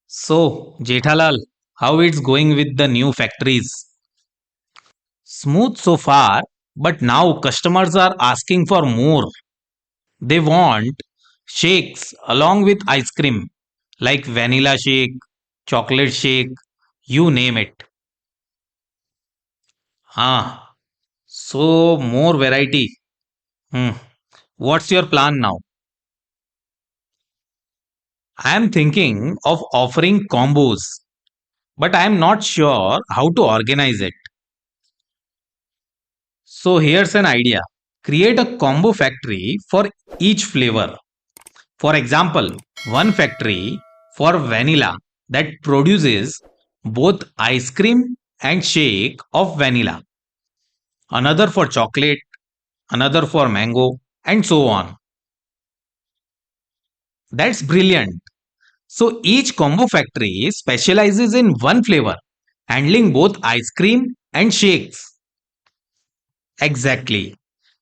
So, Jethalal, how it's going with the new factories? Smooth so far, but now customers are asking for more. They want shakes along with ice cream, like vanilla shake, chocolate shake, you name it. Ah, so more variety. Hmm. What's your plan now? I am thinking of offering combos, but I am not sure how to organize it. So here's an idea. Create a combo factory for each flavor. For example, one factory for vanilla that produces both ice cream and shake of vanilla, another for chocolate, another for mango, and so on. That's brilliant. So each combo factory specializes in one flavor, handling both ice cream and shakes. Exactly.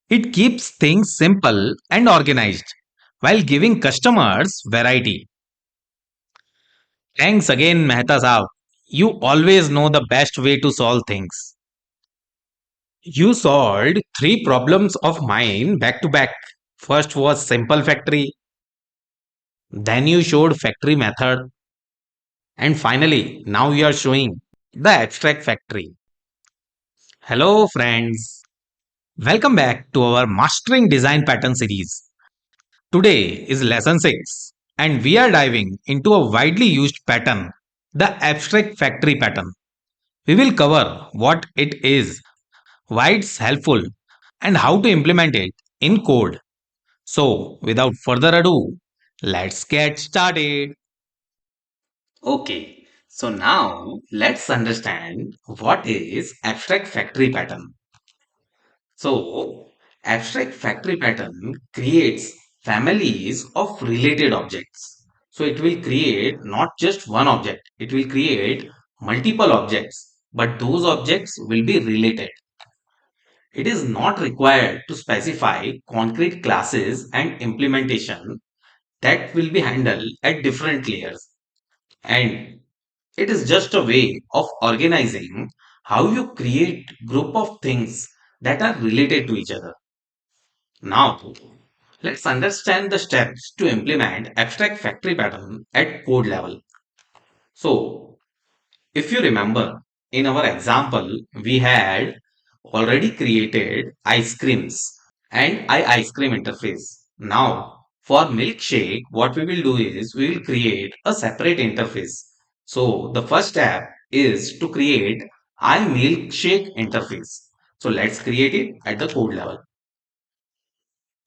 It keeps things simple and organized while giving customers variety. Thanks again, Mehta Saab. You always know the best way to solve things. You solved three problems of mine back to back. First was simple factory, then you showed factory method, and finally, now you are showing the abstract factory. Hello, friends. Welcome back to our Mastering Design Pattern series. Today is lesson 6, and we are diving into a widely used pattern, the abstract factory pattern. We will cover what it is, why it's helpful, and how to implement it in code. So, without further ado, let's get started. Okay, so now let's understand what is abstract factory pattern. So, abstract factory pattern creates families of related objects. So, it will create not just one object, it will create multiple objects, but those objects will be related. It is not required to specify concrete classes and implementation that will be handled at different layers. And it is just a way of organizing how you create group of things that are related to each other. Now, let's understand the steps to implement abstract factory pattern at code level. So, if you remember, in our example, we had already created ice creams and ice cream interface. Now, for milkshake, what we will do is we will create a separate interface. So, the first step is to create I milkshake interface. So, let's create it at the code level.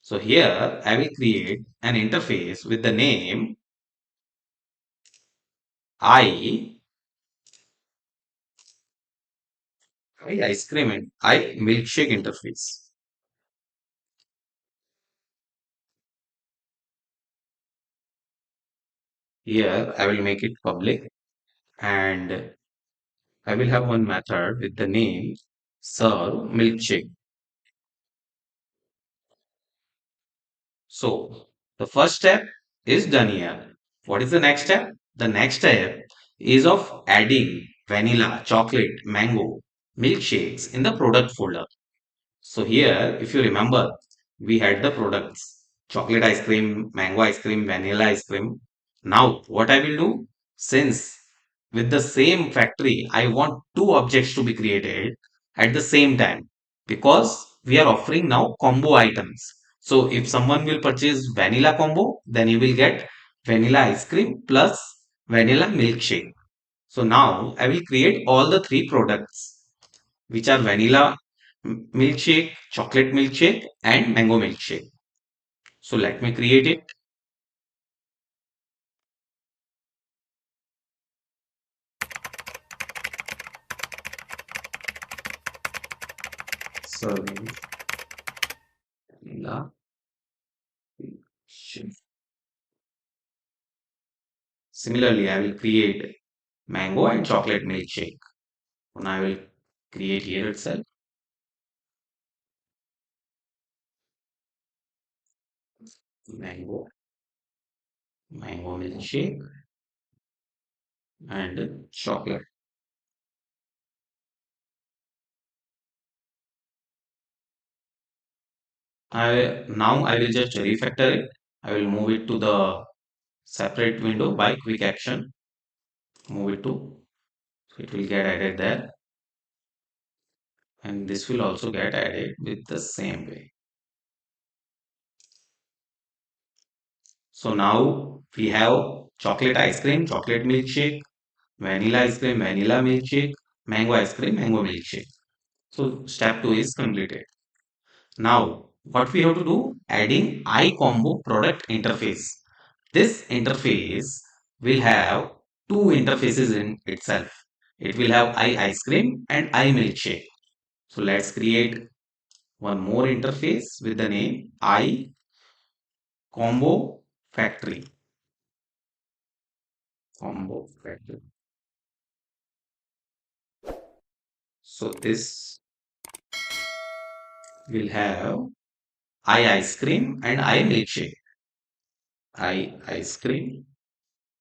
So here I will create an interface with the name I, I ice cream and I milkshake interface. Here I will make it public and I will have one method with the name serve milkshake. So the first step is done here. What is the next step? The next step is of adding vanilla, chocolate, mango, milkshakes in the product folder. So here, if you remember, we had the products chocolate ice cream, mango ice cream, vanilla ice cream. Now, what I will do, since with the same factory, I want two objects to be created at the same time because we are offering now combo items. So, if someone will purchase vanilla combo, then you will get vanilla ice cream plus vanilla milkshake. So, now I will create all the three products which are vanilla milkshake, chocolate milkshake, and mango milkshake. So let me create it. Serving vanilla milkshake. Similarly, I will create mango and chocolate milkshake. And I will create here itself mango, mango milkshake. and chocolate. I will just refactor it. I will move it to the separate window by quick action. Move it to, so it will get added there, and this will also get added with the same way. So now we have chocolate ice cream, chocolate milkshake, vanilla ice cream, vanilla milkshake, mango ice cream, mango milkshake. So step 2 is completed. Now what we have to do? Adding iCombo product interface. This interface will have two interfaces in itself. It will have ice cream and milkshake. So let's create one more interface with the name iCombo factory. Combo factory. So this will have ice cream and milkshake. Ice cream,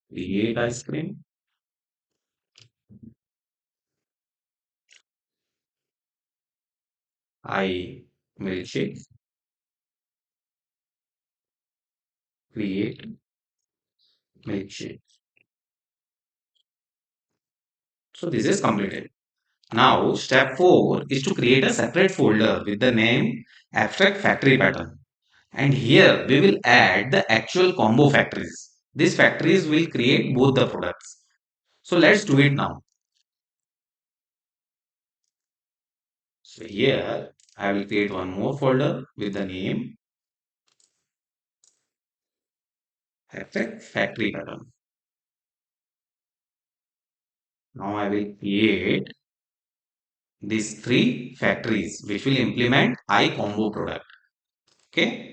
create ice cream, I milkshake, create milkshake. So this is completed. Now step 4 is to create a separate folder with the name abstract factory pattern. And here we will add the actual combo factories. These factories will create both the products. So let's do it now. So here I will create one more folder with the name abstract factory pattern. Now I will create these three factories which will implement iCombo product. Okay.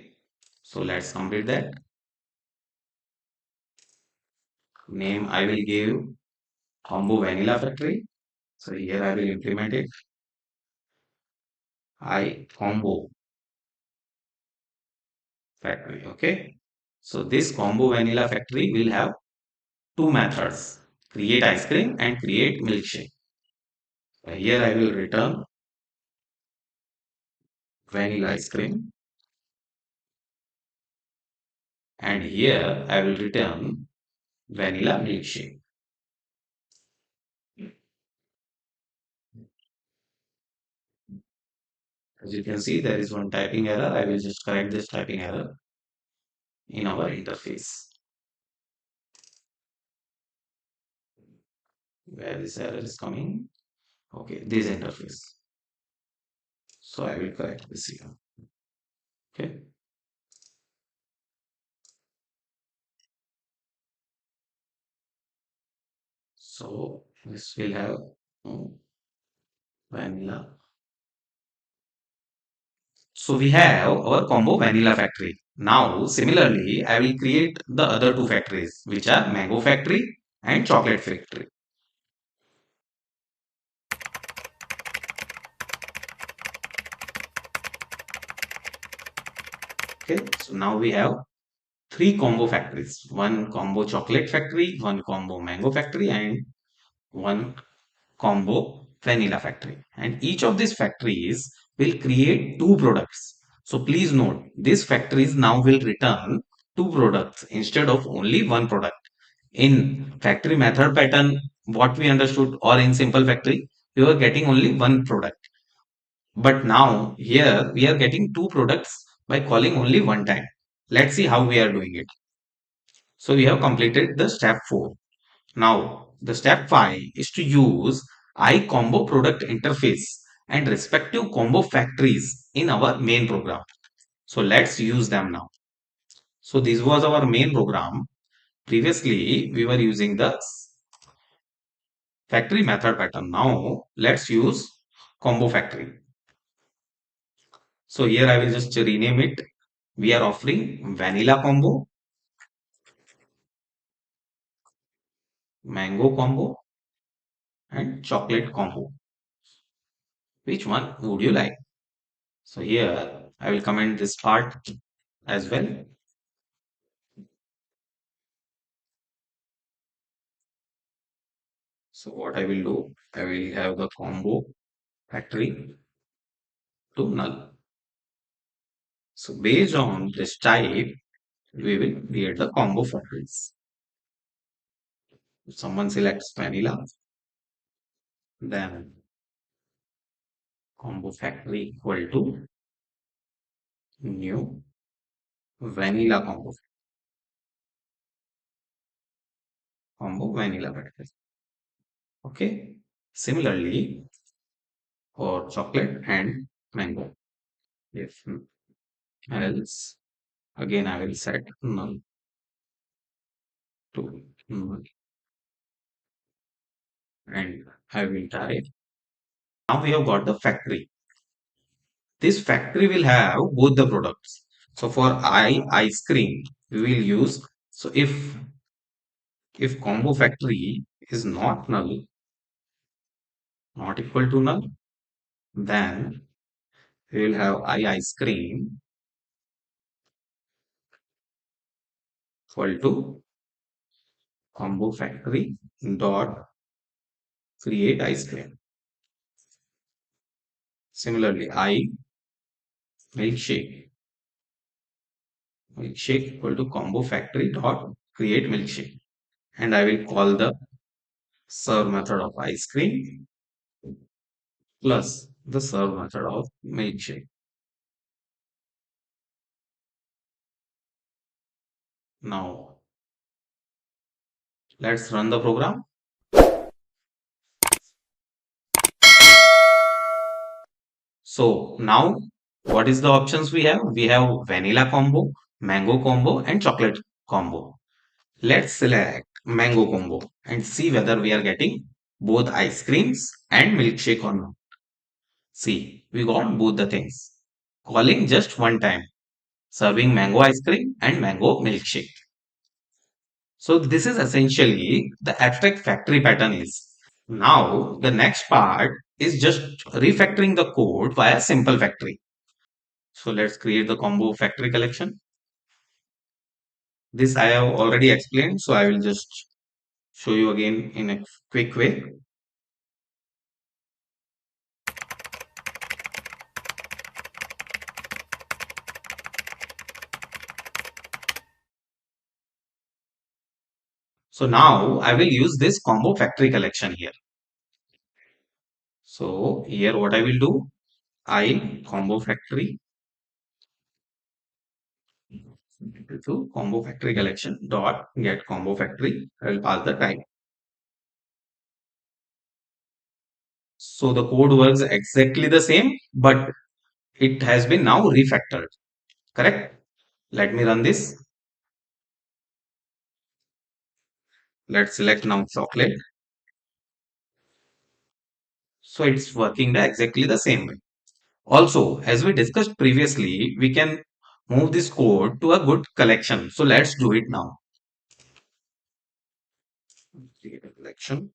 So let's complete that. Name I will give combo vanilla factory. So here I will implement it. iCombo factory. Okay. So this combo vanilla factory will have two methods, create ice cream and create milkshake. So here I will return vanilla ice cream, and here I will return vanilla milkshake. As you can see, there is one typing error. I will just correct this typing error in our interface. Where this error is coming? Okay, this interface. So I will correct this here. Okay. So this will have vanilla. So we have our combo vanilla factory. Now, similarly, I will create the other two factories, which are mango factory and chocolate factory. Okay, so now we have three combo factories, one combo chocolate factory, one combo mango factory, and one combo vanilla factory. And each of these factories will create two products. So please note, these factories now will return two products instead of only one product. In factory method pattern, what we understood, or in simple factory, we were getting only one product. But now here we are getting two products by calling only one time. Let's see how we are doing it. So we have completed the step 4. Now the step 5 is to use iCombo product interface and respective combo factories in our main program. So let's use them now. So this was our main program. Previously we were using the factory method pattern. Now let's use combo factory. So here I will just rename it. We are offering vanilla combo, mango combo, and chocolate combo. Which one would you like? So here I will comment this part as well. So what I will do, I will have the combo factory to null. So based on this type, we will create the combo factories. If someone selects vanilla, then combo factory equal to new vanilla combo vanilla factory. Okay. Similarly, for chocolate and mango. If else, again I will set null to null and I will type. Now we have got the factory. This factory will have both the products. So for ice cream, we will use, so if combo factory is not null, not equal to null, then we will have ice cream equal to combo factory dot create ice cream. Similarly, milkshake milkshake equal to combo factory dot create milkshake, and I will call the serve method of ice cream plus the serve method of milkshake. Now let's run the program. So now what is the options we have? We have vanilla combo, mango combo and chocolate combo. Let's select mango combo and see whether we are getting both ice creams and milkshake or not. See, we got both the things. Calling just one time, serving mango ice cream and mango milkshake. So this is essentially the abstract factory pattern is. Now the next part is just refactoring the code via simple factory. So let's create the combo factory collection. This I have already explained, so I will just show you again in a quick way. So now I will use this combo factory collection here. So here what I will do, I combo factory to combo factory collection dot get combo factory. I will pass the type. So the code works exactly the same, but it has been now refactored. Correct? Let me run this. Let's select now chocolate. So it's working exactly the same way. Also, as we discussed previously, we can move this code to a good collection. So let's do it now. Create a collection.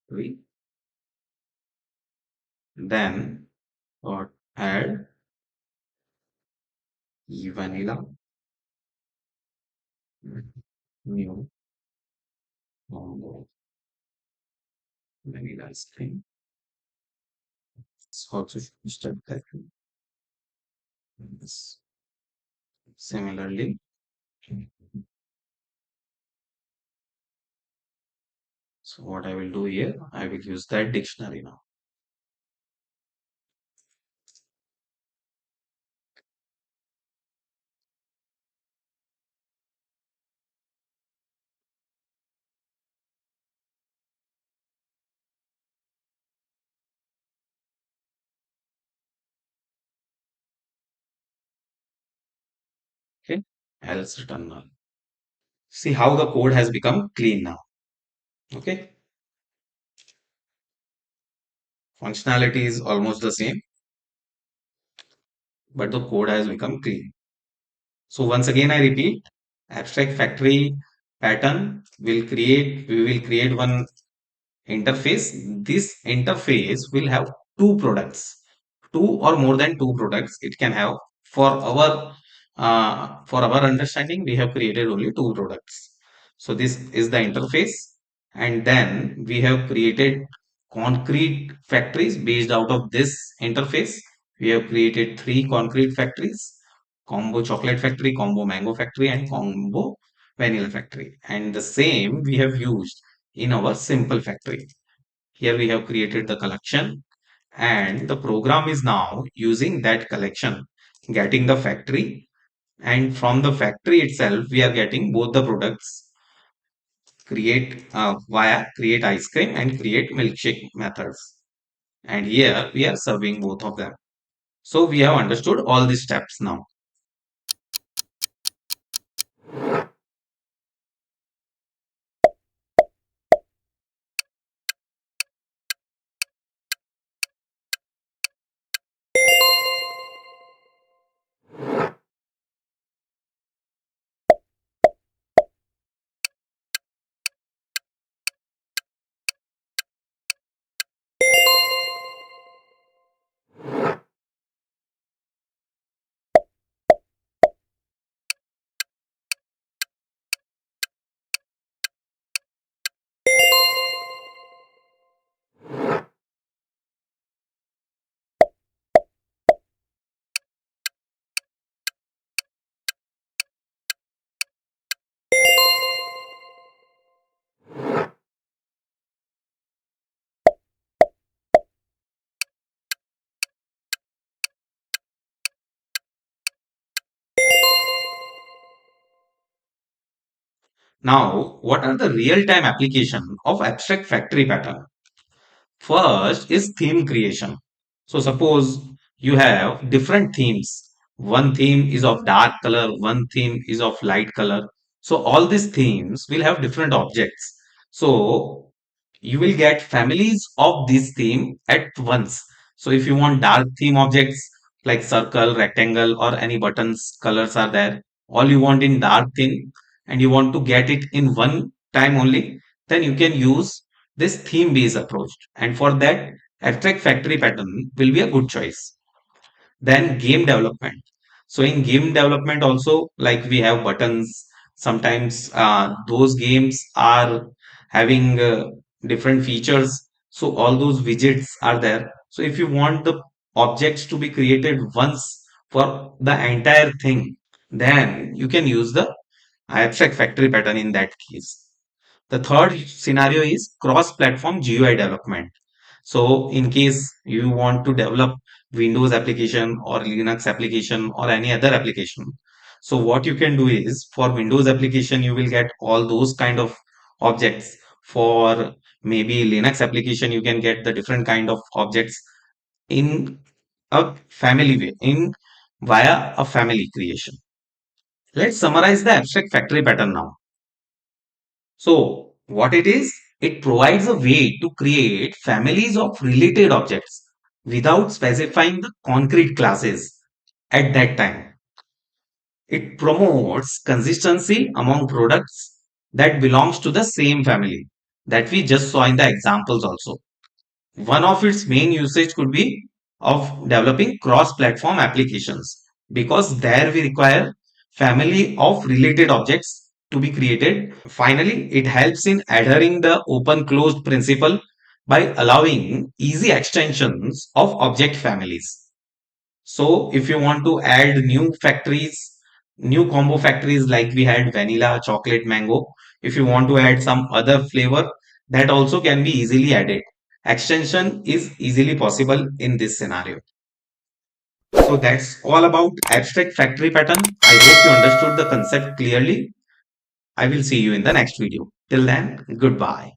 We then add vanilla new combo vanilla ice cream. So also step that. Similarly, so what I will do here, I will use that dictionary now. Okay, else return null. See how the code has become clean now. Okay, functionality is almost the same, but the code has become clean. So once again, I repeat, abstract factory pattern we will create one interface. This interface will have two products, two or more than two products. It can have for our understanding, we have created only two products. So this is the interface. And then we have created concrete factories based out of this interface. We have created three concrete factories: combo chocolate factory, combo mango factory, and combo vanilla factory. And the same we have used in our simple factory. Here we have created the collection, and the program is now using that collection, getting the factory, and from the factory itself we are getting both the products, create via create ice cream and create milkshake methods. And here we are serving both of them. So we have understood all these steps now. Now, what are the real-time application of abstract factory pattern? First is theme creation. So suppose you have different themes. One theme is of dark color, one theme is of light color. So all these themes will have different objects. So you will get families of this theme at once. So if you want dark theme objects like circle, rectangle, or any buttons colors are there, all you want in dark theme, and you want to get it in one time only, then you can use this theme based approach. And for that, abstract factory pattern will be a good choice. Then game development. So in game development also, like we have buttons, sometimes those games are having different features. So all those widgets are there. So if you want the objects to be created once for the entire thing, then you can use the abstract factory pattern in that case. The third scenario is cross-platform GUI development. So in case you want to develop Windows application or Linux application or any other application, so what you can do is for Windows application, you will get all those kind of objects. For maybe Linux application, you can get the different kind of objects in a family way, in via a family creation. Let's summarize the abstract factory pattern now. So, what it is, it provides a way to create families of related objects without specifying the concrete classes at that time. It promotes consistency among products that belongs to the same family that we just saw in the examples also. One of its main usage could be of developing cross-platform applications because there we require family of related objects to be created. Finally, it helps in adhering the open-closed principle by allowing easy extensions of object families. So if you want to add new factories, new combo factories like we had vanilla, chocolate, mango, if you want to add some other flavor, that also can be easily added. Extension is easily possible in this scenario. So that's all about abstract factory pattern. I hope you understood the concept clearly. I will see you in the next video. Till then, goodbye.